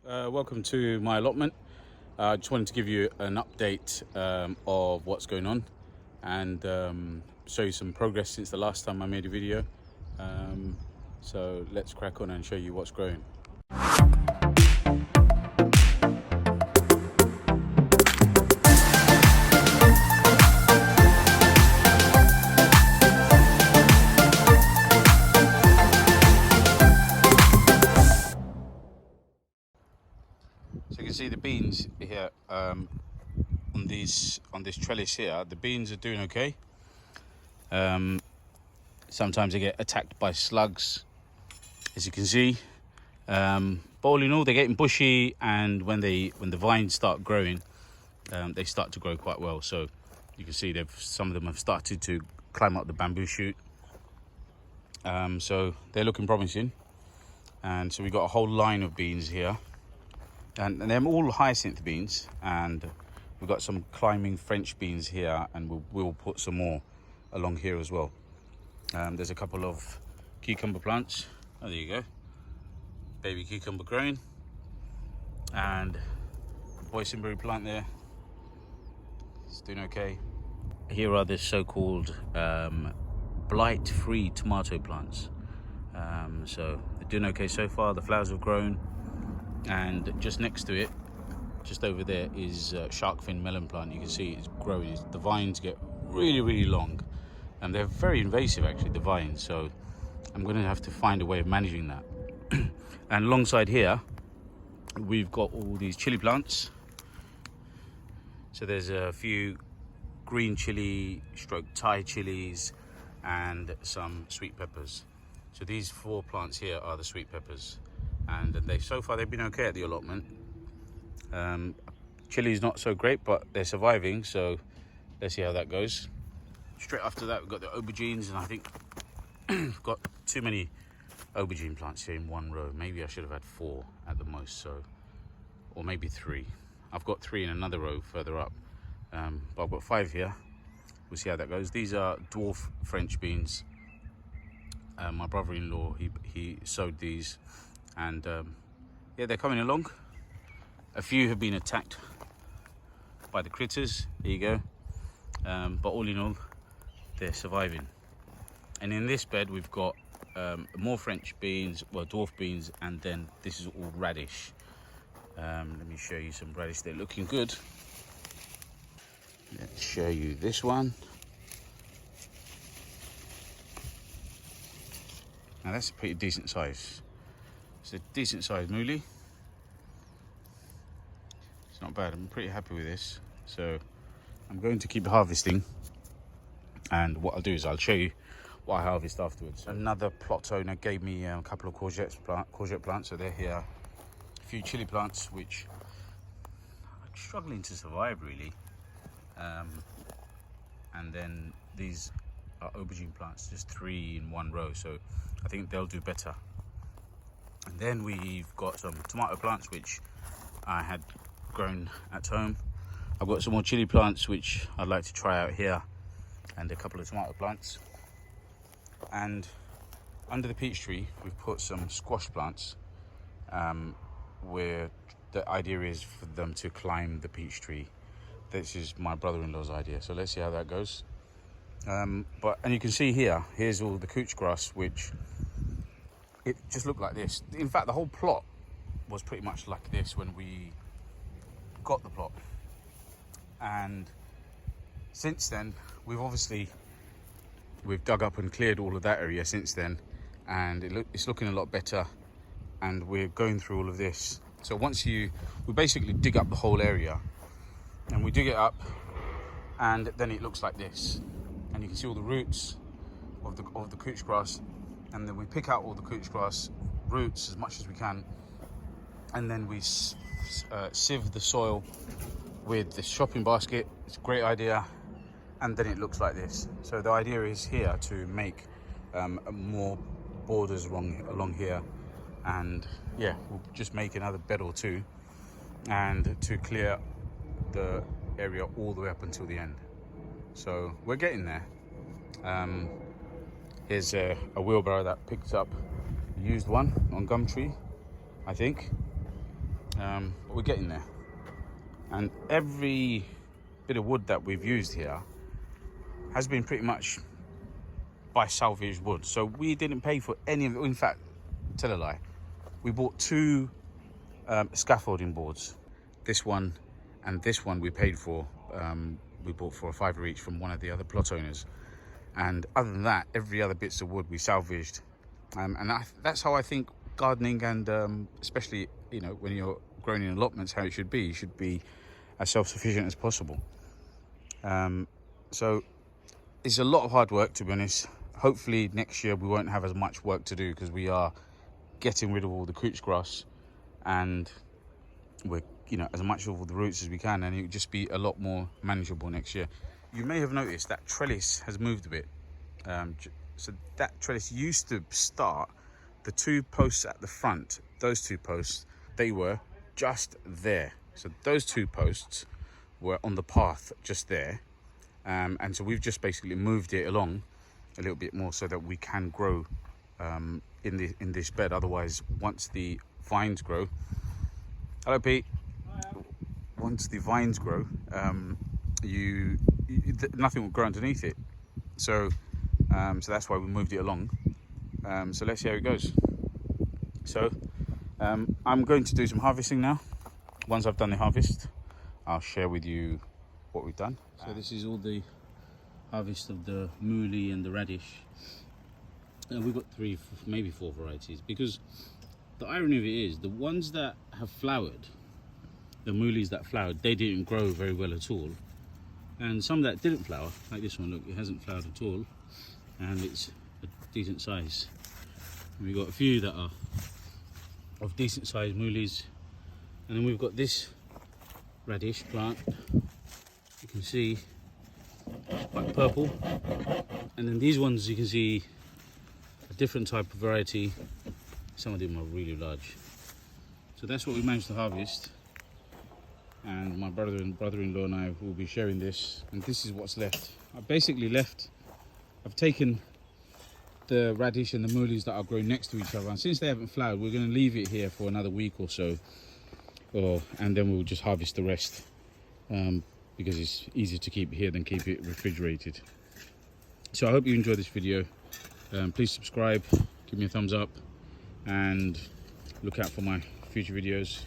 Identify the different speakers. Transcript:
Speaker 1: Welcome to my allotment. I just wanted to give you an update of what's going on and show you some progress since the last time I made a video. So let's crack on and show you what's growing. So you can see the beans here on this trellis here. The beans are doing okay. Sometimes they get attacked by slugs, as you can see. But all in all, they're getting bushy, and when the vines start growing, they start to grow quite well. So you can see some of them have started to climb up the bamboo shoot. So they're looking promising. And so we've got a whole line of beans here. And they're all hyacinth beans, and we've got some climbing French beans here, and we'll put some more along here as well. There's a couple of cucumber plants. Oh, there you go. Baby cucumber growing. And boysenberry plant there. It's doing okay. Here are the so-called blight-free tomato plants. So they're doing okay so far. The flowers have grown. And just next to it, just over there, is shark fin melon plant. You can see it's growing. The vines get really long, and they're very invasive actually, the vines. So I'm going to have to find a way of managing that. And alongside here, we've got all these chili plants. So there's a few green chili stroke Thai chilies and some sweet peppers. So these 4 plants here are the sweet peppers. And so far they've been okay at the allotment. Chili's not so great, but they're surviving, so let's see how that goes. Straight after that, we've got the aubergines, and I think we've got too many aubergine plants here in one row. Maybe I should have had 4 at the most, or maybe 3. I've got 3 in another row further up, but I've got 5 here. We'll see how that goes. These are dwarf French beans. My brother-in-law, he sowed these. And yeah, they're coming along. A few have been attacked by the critters. There you go. But all in all, they're surviving. And in this bed, we've got more French beans, well, dwarf beans, and then this is all radish. Let me show you some radish. They're looking good. Let's show you this one. Now that's a pretty decent size. It's a decent sized mooli. It's not bad. I'm pretty happy with this. So I'm going to keep harvesting, and what I'll do is I'll show you what I harvest afterwards. Another plot owner gave me a couple of courgette plants, so they're here. A few chili plants which are struggling to survive really. And then these are aubergine plants, just 3 in one row, so I think they'll do better. And then we've got some tomato plants which I had grown at home. I've got some more chili plants which I'd like to try out here, and a couple of tomato plants. And under the peach tree we've put some squash plants, where the idea is for them to climb the peach tree. This is my brother-in-law's idea, so let's see how that goes. And you can see here's all the couch grass, which it just looked like this. In fact, the whole plot was pretty much like this when we got the plot. And since then, we've dug up and cleared all of that area since then, and it's looking a lot better. And we're going through all of this. So we basically dig up the whole area, and we dig it up, and then it looks like this. And you can see all the roots of the couch grass. And then we pick out all the couch grass roots as much as we can, and then we sieve the soil with the shopping basket. It's a great idea, and then it looks like this. So the idea is here to make more borders along here, and yeah, we'll just make another bed or 2, and to clear the area all the way up until the end. So we're getting there. Here's a wheelbarrow that picked up a used one on Gumtree, I think. but we're getting there. And every bit of wood that we've used here has been pretty much by salvaged wood. So we didn't pay for any of it. In fact, tell a lie, we bought 2 scaffolding boards. This one and this one we paid for. We bought for $5 each from one of the other plot owners. And other than that, every other bits of wood we salvaged. And that's how I think gardening, and especially, you know, when you're growing in allotments, how it should be. You should be as self-sufficient as possible. So it's a lot of hard work, to be honest. Hopefully next year we won't have as much work to do, because we are getting rid of all the couch grass, and we're, you know, as much of all the roots as we can, and it will just be a lot more manageable next year. You may have noticed that trellis has moved a bit. So that trellis used to start, the 2 posts at the front, those 2 posts, they were just there. So those 2 posts were on the path just there. And so we've just basically moved it along a little bit more so that we can grow in this bed. Otherwise, once the vines grow, hello Pete, once the vines grow, nothing will grow underneath it. So so that's why we moved it along. So let's see how it goes. So I'm going to do some harvesting now. Once I've done the harvest, I'll share with you what we've done. So this is all the harvest of the Mooli and the radish. We've got 3, maybe 4 varieties, because the irony of it is, the ones that have flowered, the Moolis that flowered, they didn't grow very well at all. And some that didn't flower, like this one, look, it hasn't flowered at all, and it's a decent size. And we've got a few that are of decent size Moolis, and then we've got this radish plant. You can see it's quite purple, and then these ones you can see a different type of variety. Some of them are really large. So that's what we managed to harvest, and my brother-in-law and I will be sharing this, and this is what's left. I've taken the radish and the Moolis that are growing next to each other, and since they haven't flowered, we're going to leave it here for another week or so, and then we'll just harvest the rest, because it's easier to keep it here than keep it refrigerated. So I hope you enjoyed this video. Please subscribe, give me a thumbs up, and look out for my future videos.